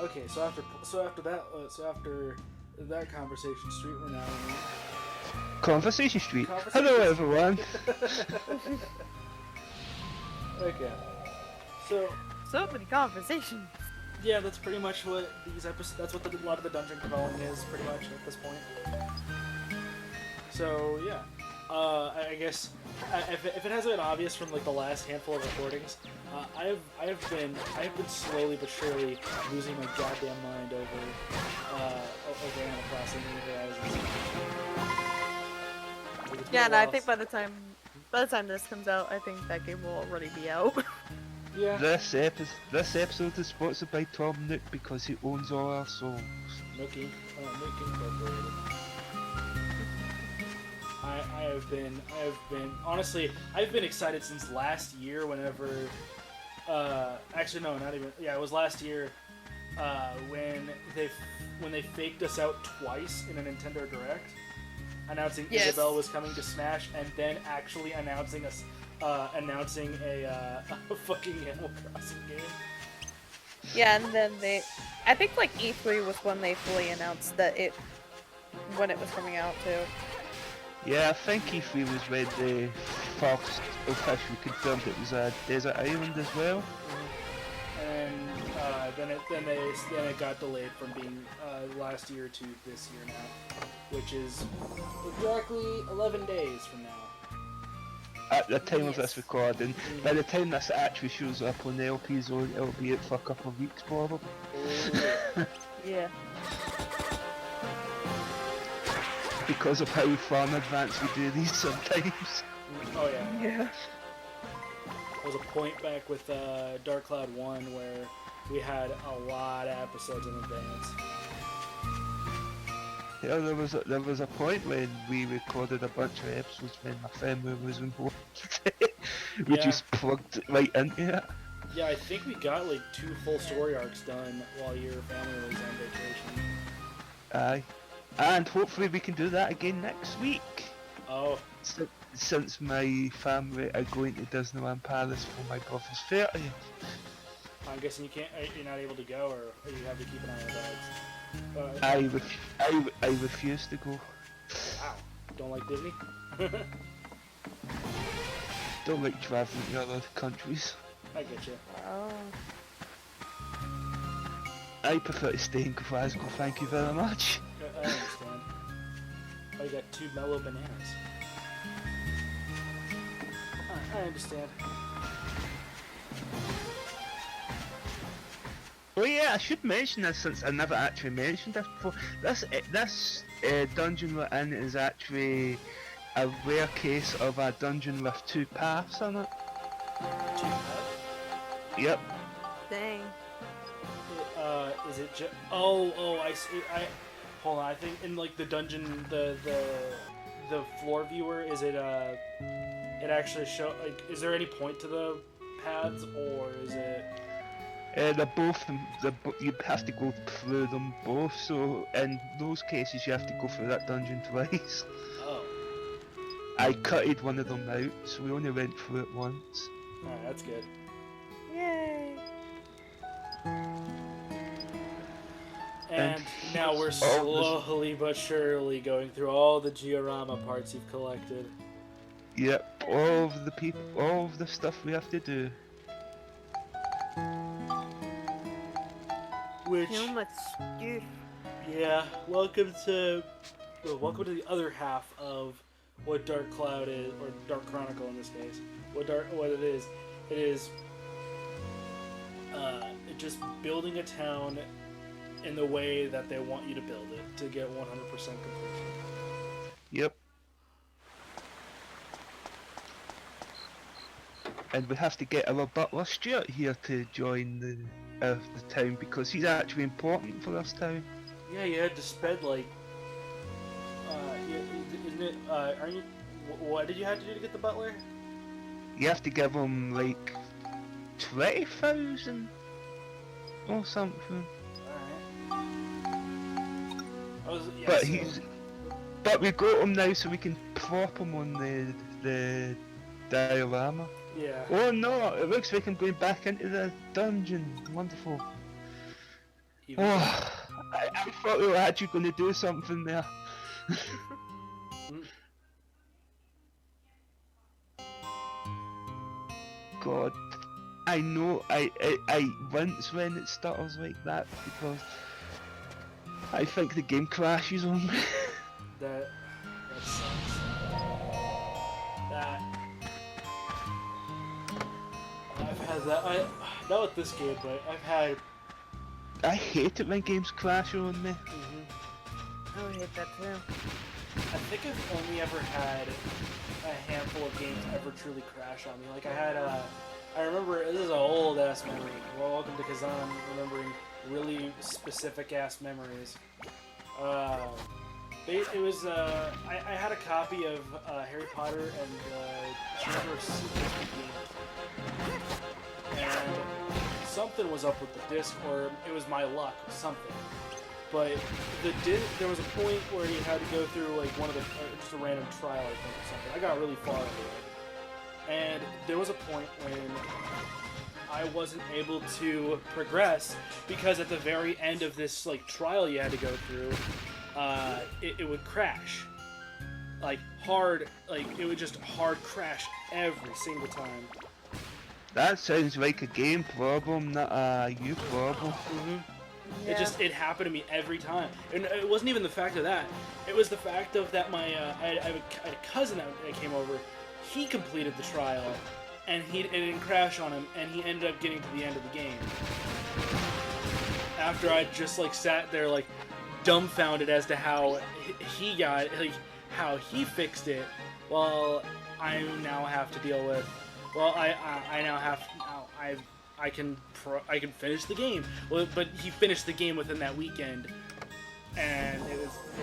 Okay, so after that conversation street, we're now in Conversation Street. Conversation Hello, Street. everyone. Okay, so So many conversations. yeah, that's pretty much what these episodes. That's what a lot of the dungeon crawling is, pretty much at this point. So yeah, I guess if it hasn't been obvious from like the last handful of recordings, I have been slowly but surely losing my goddamn mind over Animal Crossing New Horizons. Like, it's been Yeah, a and I while think by the time this comes out, I think that game will already be out. yeah. This episode is sponsored by Tom Nook because he owns all our souls. Nook Incorporated. I have been honestly, I've been excited since last year whenever, actually no, not even, yeah, it was last year, when they faked us out twice in a Nintendo Direct, announcing Yes. Isabelle was coming to Smash, and then actually announcing a fucking Animal Crossing game. Yeah, and then I think like E3 was when they fully announced that when it was coming out too. Yeah, I think E3 was when they first officially confirmed it was a desert island as well. And then it got delayed from being last year to this year now, which is exactly 11 days from now. At the time of Yes. this recording, by the time this actually shows up on the LP zone, it'll be out for a couple of weeks probably. Yeah. Because of how far in advance we do these sometimes. Oh yeah. Yeah. There was a point back with Dark Cloud 1 where we had a lot of episodes in advance. Yeah, there was a point when we recorded a bunch of episodes when my family was involved. We Yeah. just plugged right into it. Yeah, I think we got like 2 full story arcs done while your family was on vacation. Aye. And hopefully we can do that again next week. Oh, Since my family are going to Disneyland Paris for my brother's 30th. I'm guessing you're not able to go, or you have to keep an eye on the bags. I refuse to go. Wow. Don't like Disney? Don't like travelling to other countries. I get you. Oh. I prefer to stay in Glasgow, thank you very much. I understand. Oh, you got 2 mellow bananas. I understand. Oh yeah, I should mention this since I never actually mentioned this before. This dungeon we're in is actually a rare case of a dungeon with 2 paths in it. 2 paths? Yep. Dang. Is it just? Oh, I see. Hold on. I think in like the dungeon, the floor viewer, is it it actually show like? Is there any point to the paths, or is it? They're both. You have to go through them both. So in those cases, you have to go through that dungeon twice. Oh, I cutted one of them out, so we only went through it once. alright, that's good. Yay. And now we're slowly but surely going through all the Giorama parts you've collected. Yep. All of the people, all of the stuff we have to do. Which, So much stuff. yeah, welcome to the other half of what Dark Cloud is, or Dark Chronicle in this case. What it is. It is just building a town in the way that they want you to build it to get 100% completion. Yep. And we have to get our butler Stuart here to join the town because he's actually important for this town. Yeah, you had to spend like, isn't it? Aren't you? What did you have to do to get the butler? You have to give him like 20,000 or something. But we got him now, so we can plop him on the diorama. Yeah. Oh no! It looks like I'm going back into the dungeon. Wonderful. Even I thought we were actually going to do something there. Mm. God, I know I wince when it stutters like that because I think the game crashes on me. that sucks. That I've had that. Not with this game, but I've had. I hate it when games crash on me. I would hate that too. I think I've only ever had a handful of games ever truly crash on me. Like I remember, this is an old ass memory. Well, welcome to Kazan, remembering really specific ass memories. It was, I had a copy of Harry Potter and Chamber of Secrets game. And something was up with the disc, or it was my luck, something. But there was a point where you had to go through like one of the just a random trial, I think, or something. I got really far into it, and there was a point when I wasn't able to progress because at the very end of this like trial you had to go through, it would crash, like hard, like it would just hard crash every single time. That sounds like a game problem, not a you problem. Yeah. It happened to me every time, and it wasn't even the fact of that. It was the fact of that I had a cousin that came over. He completed the trial, and it didn't crash on him, and he ended up getting to the end of the game. After I just like sat there like dumbfounded as to how he got like how he fixed it. Well, I now have to deal with. Well, I now have now I can finish the game. Well, but he finished the game within that weekend, and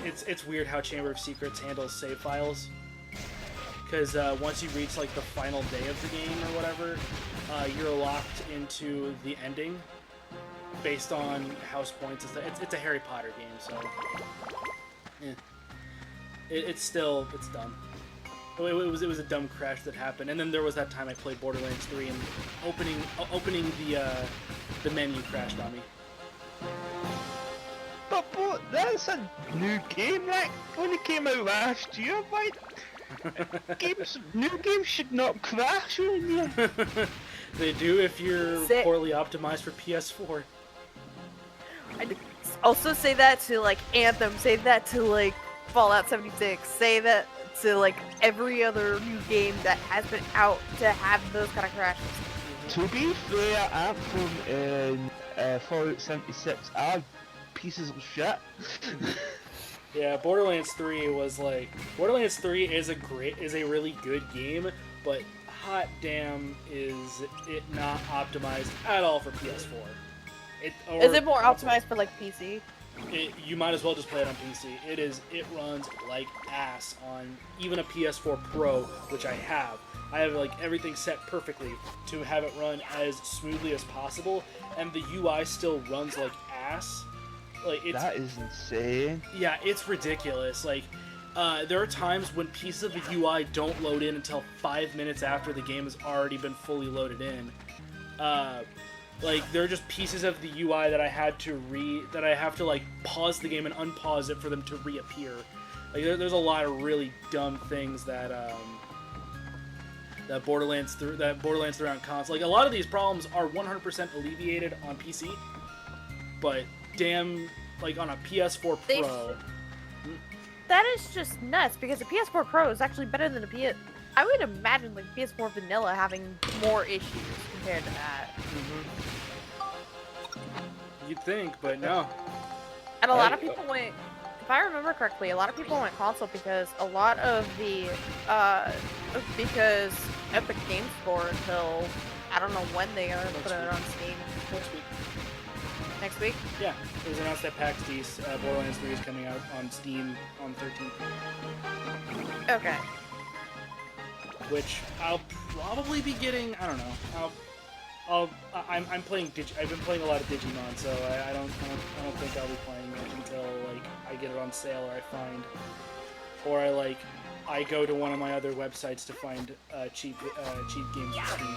it's weird how Chamber of Secrets handles save files. Because once you reach like the final day of the game or whatever, you're locked into the ending based on house points. It's a Harry Potter game, so yeah. It's dumb. It was a dumb crash that happened, and then there was that time I played Borderlands 3 and opening the menu crashed on me. But that's a new game that only came out last year. Why? New games should not crash on you. They do if you're poorly optimized for PS4. I'd also say that to like Anthem, say that to like Fallout 76, say that to like every other new game that has been out to have those kind of crashes. To be fair, Anthem and Fallout 76 are pieces of shit. Yeah, Borderlands 3 is a really good game, but hot damn is it not optimized at all for PS4. Is it more optimized for like PC? You might as well just play it on PC. It runs like ass on even a PS4 Pro, which I have. I have like everything set perfectly to have it run as smoothly as possible, and the UI still runs like ass. Like that is insane. Yeah, it's ridiculous. Like there are times when pieces of the UI don't load in until 5 minutes after the game has already been fully loaded in. Like there are just pieces of the UI that I have to like pause the game and unpause it for them to reappear. Like there's a lot of really dumb things that Borderlands 3 on console. Like a lot of these problems are 100% alleviated on PC, but damn, like on a PS4 Pro. That is just nuts because the PS4 Pro is actually better than the I would imagine like PS4 Vanilla having more issues compared to that. You'd think, but no. And a lot of people went, if I remember correctly, a lot of people went console because a lot of the, because Epic Games Store until, I don't know when they are put it on Steam. Next week. Next week? Yeah, it was announced that PAX East, Borderlands 3 is coming out on Steam on 13th. Okay. Which I'll probably be getting. I don't know. I'm playing. I've been playing a lot of Digimon, so I don't think I'll be playing it until like I get it on sale or I go to one of my other websites to find cheap games for Steam.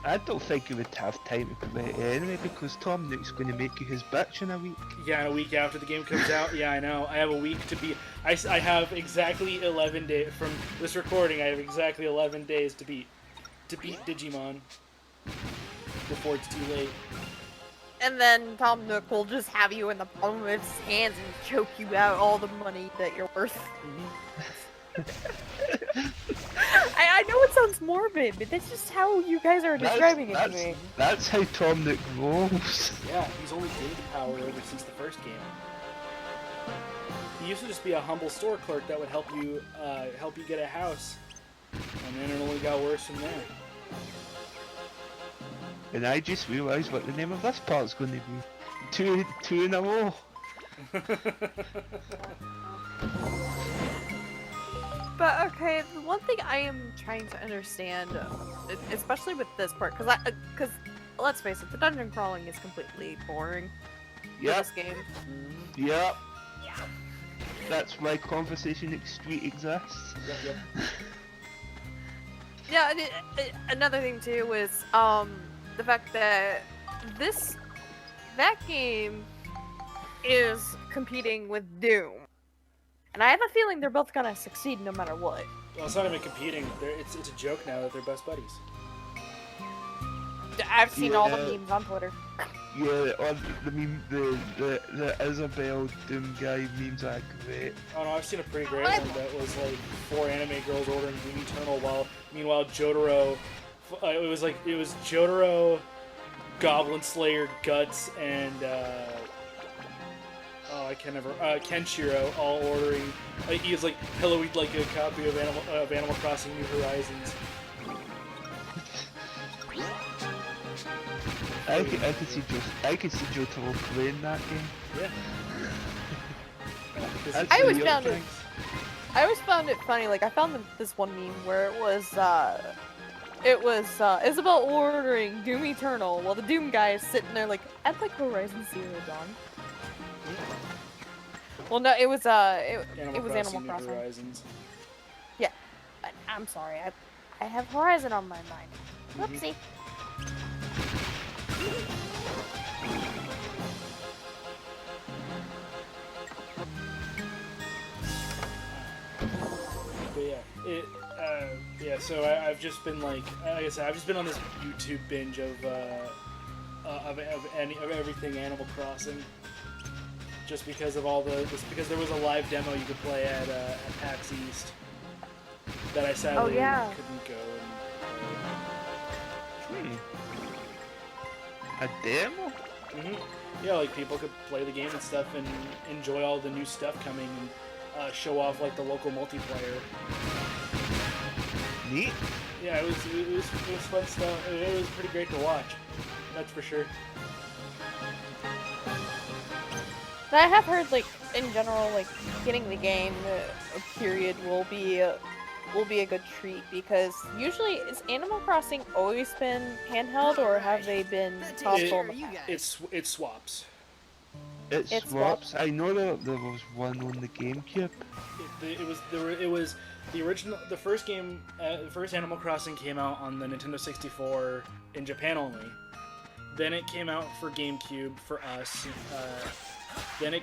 I don't think you would have time to play it anyway because Tom Nook's going to make you his bitch in a week. Yeah, and a week after the game comes out. Yeah, I know. I have a week to beat. I have exactly 11 days from this recording. I have exactly 11 days to beat Digimon before it's too late. And then Tom Nook will just have you in the palm of his hands and choke you out all the money that you're worth. I know it sounds morbid, but that's just how you guys are describing it to me. That's how Tom Nook rolls. Yeah, he's only gained power ever since the first game. He used to just be a humble store clerk that would help you get a house, and then it only got worse from there. And I just realised what the name of this part's going to be. Two in a row. But okay, the one thing I am trying to understand, especially with this part, because let's face it, the dungeon crawling is completely boring for this game. Yep. That's why Conversation Street exists. Yep. Yeah, and another thing too is the fact that that game is competing with Doom. And I have a feeling they're both gonna succeed no matter what. Well, it's not even competing. It's a joke now that they're best buddies. I've seen all the memes on Twitter. Yeah, the meme, the Isabel Doom guy memes are great. Oh no, I've seen a pretty great one that was like 4 anime girls ordering Doom Eternal while meanwhile Jotaro, it was Jotaro, Goblin Slayer, Guts, and Kenshiro all ordering. He was like, "Hello, we'd like a copy of Animal Crossing New Horizons." I could see Jotaro playing that game. Yeah. I always found it funny. Like I found this one meme where it was Isabel ordering Doom Eternal while the Doom guy is sitting there like, "I'd like Horizon Zero Dawn." Well, no, it was Animal Crossing. Horizons. Yeah, I'm sorry. I have Horizon on my mind. Whoopsie. But yeah, so I've just been like I said, I've just been on this YouTube binge of everything Animal Crossing. Just because of because there was a live demo you could play at PAX East that I sadly couldn't go and A demo? Yeah, like people could play the game and stuff and enjoy all the new stuff coming and show off like the local multiplayer. Neat. Yeah, it was fun stuff. It was pretty great to watch. That's for sure. But I have heard, like, in general, like, getting the game period will be a good treat because usually is Animal Crossing always been handheld or have they been console in the past? It swaps. It swaps. I know there was one on the GameCube. It was the original. The first game, the first Animal Crossing came out on the Nintendo 64 in Japan only. Then it came out for GameCube for us. Then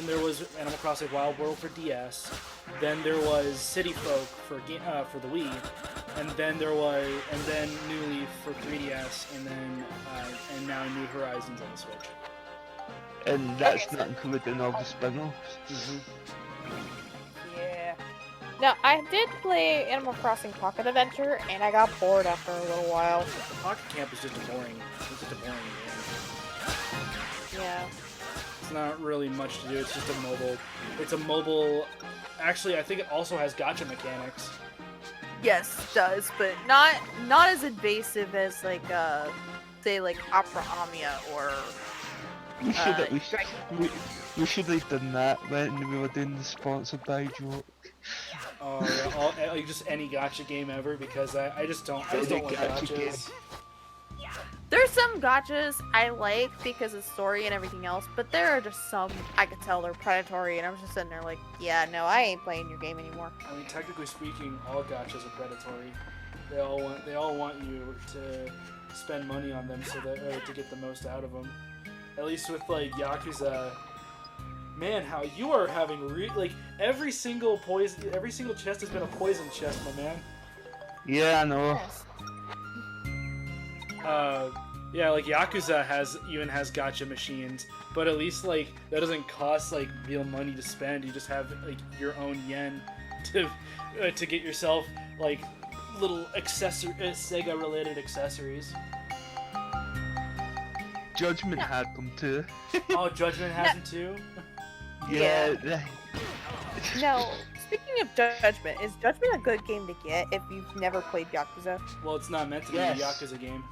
there was Animal Crossing Wild World for DS. Then there was City Folk for the Wii, and then New Leaf for 3DS, and now New Horizons on the Switch. And that's not including all the spin-offs. Yeah. Now I did play Animal Crossing Pocket Adventure, and I got bored after a little while. Pocket Camp is just a boring game. Yeah. It's not really much to do. It's just a mobile. Actually, I think it also has gacha mechanics. Yes, it does, but not as invasive as like say like Opera Omnia or. We should have done that when we were doing the sponsored by joke. Oh yeah, like just any gacha game ever because I just don't like gachas. There's some gachas I like because of story and everything else, but there are just some I could tell they're predatory, and I'm just sitting there like, yeah, no, I ain't playing your game anymore. I mean, technically speaking, all gachas are predatory. They all want you to spend money on them so that to get the most out of them. At least with like Yakuza, man, how you are having like every single chest has been a poison chest, my man. Yeah, I know. Yeah, like Yakuza has gacha machines, but at least like that doesn't cost like real money to spend. You just have like your own yen to get yourself like little Sega related accessories. Judgment had them too. Oh, Judgment has them too. Yeah. No, speaking of Judgment, is Judgment a good game to get if you've never played Yakuza? Well, it's not meant to be Yes. a Yakuza game.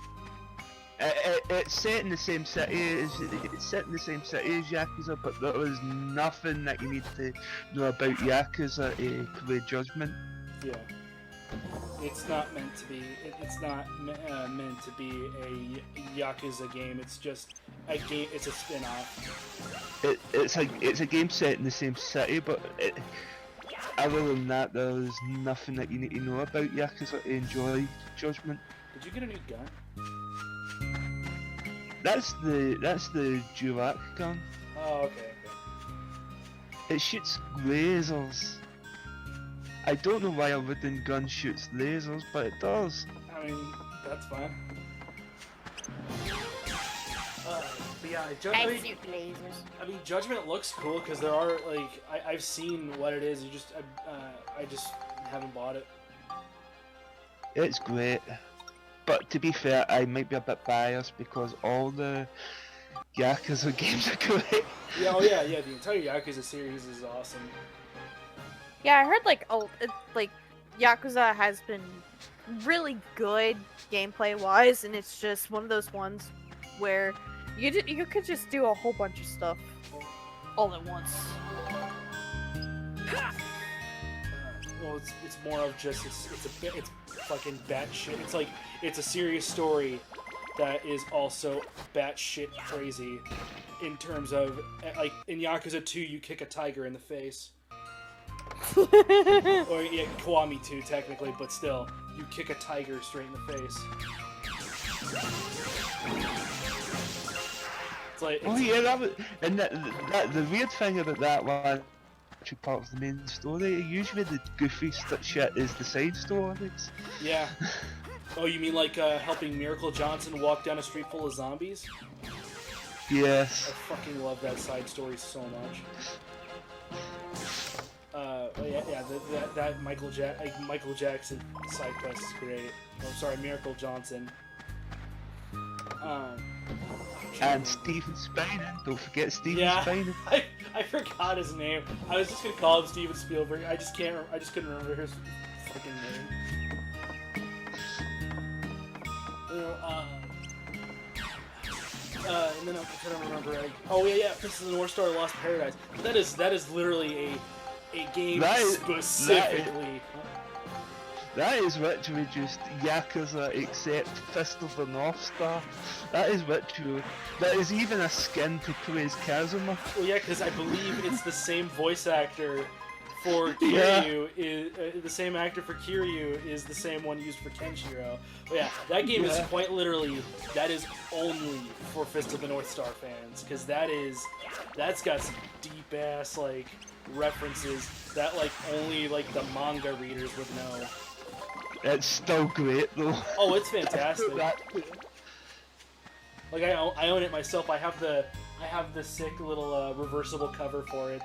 It's set in the same city as Yakuza, but there was nothing that you need to know about Yakuza to play Judgment. Yeah. It's not meant to be. It's not meant to be a Yakuza game. It's just a game. It's a spin-off. It's a game set in the same city, but other than that, there's nothing that you need to know about Yakuza to enjoy Judgment. Did you get a new gun? That's the Jurak gun. Oh, okay. It shoots lasers. I don't know why a wooden gun shoots lasers, but it does. I mean, that's fine. But yeah, I mean, Judgment looks cool because there are like I've seen what it is. I just haven't bought it. It's great. But to be fair, I might be a bit biased because all the Yakuza games are great. Yeah, oh yeah. The entire Yakuza series is awesome. Yeah, I heard like Yakuza has been really good gameplay wise, and it's just one of those ones where you could just do a whole bunch of stuff all at once. Well, it's more of just it's fucking batshit. It's like it's a serious story that is also batshit crazy in terms of like in Yakuza 2 you kick a tiger in the face. Or yeah, Kiwami 2 technically, but still, you kick a tiger straight in the face. It's like Oh yeah, that was, and that the weird thing about that one, actually part of the main story. Usually the goofy shit is the side stories. yeah. Oh, you mean like helping Miracle Johnson walk down a street full of zombies? Yes. I fucking love that side story so much. That Michael Jackson side quest is great. Oh, sorry, Miracle Johnson. And Steven Spinan. Don't forget Steven Yeah, Spinan. I forgot his name. I was just gonna call him Steven Spielberg. I just couldn't remember his fucking name. You know, and then I'm trying to remember. Princess of the North Star: Lost Paradise. That is literally a game specifically. That is literally just Yakuza except Fist of the North Star. That is literally... That is even a skin to play as Kazuma. Well, yeah, because I believe it's the same voice actor for Kiryu. The same actor for Kiryu is the same one used for Kenshiro. But yeah, that game is quite literally... That is only for Fist of the North Star fans. Because that's got some deep-ass, like, references that, like, only, like, the manga readers would know. It's still great though. Oh, it's fantastic. Like I own it myself. I have the sick little reversible cover for it.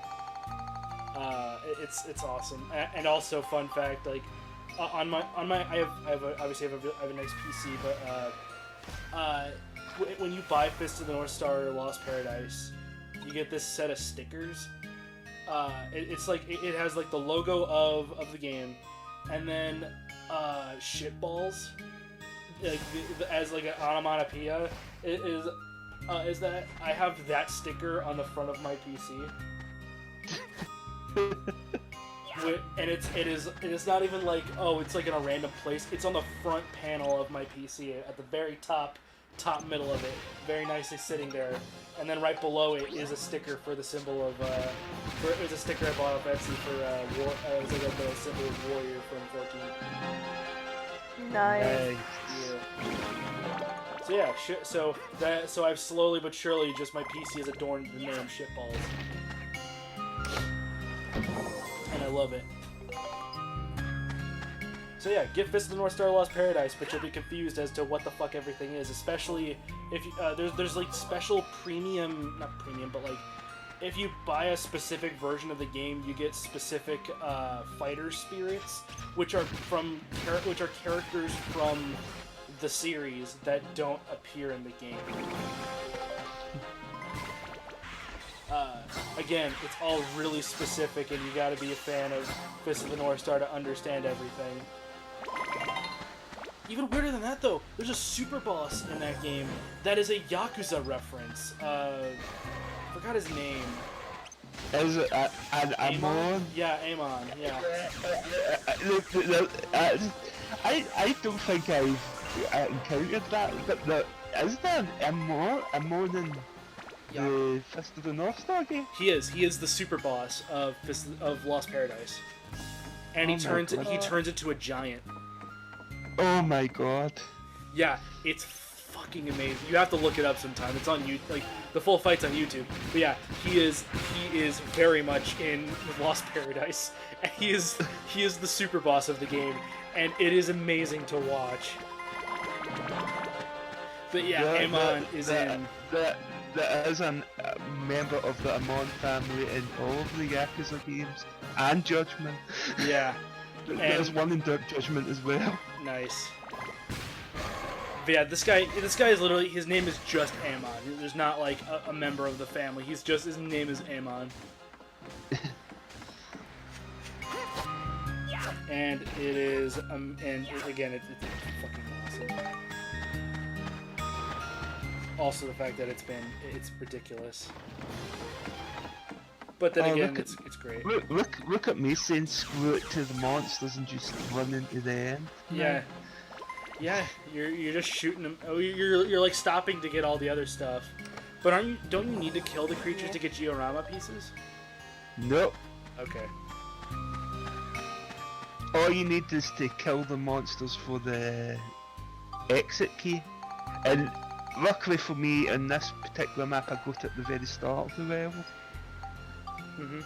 It's awesome. And also, fun fact, like on my I have a nice PC, but when you buy Fist of the North Star or Lost Paradise, you get this set of stickers. It's like it has like the logo of the game, and then shitballs, like as like an onomatopoeia, is that I have that sticker on the front of my PC. And it is not even like, oh, it's like in a random place. It's on the front panel of my PC at the very top middle of it, very nicely sitting there. And then right below it is a sticker for the symbol of it was a sticker I bought off Etsy for it was like the symbol of Warrior from 14. Nice. Yeah. So yeah, so I've slowly but surely just my PC has adorned the name Shitballs, and I love it. So yeah, get Fist of the North Star Lost Paradise, but you'll be confused as to what the fuck everything is, especially if you, there's like special premium, not premium, but like if you buy a specific version of the game, you get specific fighter spirits, which are characters from the series that don't appear in the game. Again, it's all really specific, and you gotta be a fan of Fist of the North Star to understand everything. Even weirder than that, though, there's a super boss in that game that is a Yakuza reference. Forgot his name. Is it Amon? Yeah, Amon. Yeah. I don't think I've encountered that. But is there Amon in the Fist of the North Star game? He is. He is the super boss of Lost Paradise, and he turns into a giant. Oh my god. Yeah, it's fucking amazing. You have to look it up sometime. It's on YouTube. Like the full fight's on YouTube. But yeah, he is very much in Lost Paradise. And he is the super boss of the game, and it is amazing to watch. But yeah, Amon is in. That is a member of the Amon family in all of the Yakuza games and Judgment. Yeah. There's one in Judgment as well. Nice. But yeah, this guy is literally, his name is just Amon. There's not like a member of the family. His name is Amon. And it is, and again, it's fucking awesome. Also, the fact that it's ridiculous. But then again, it's great. Look at me saying screw it to the monsters and just run into the end. Yeah. Yeah, you're just shooting them. Oh, you're like stopping to get all the other stuff. But don't you need to kill the creatures to get Giorama pieces? Nope. Okay. All you need is to kill the monsters for the exit key. And luckily for me, in this particular map, I got it at the very start of the level. Mhm.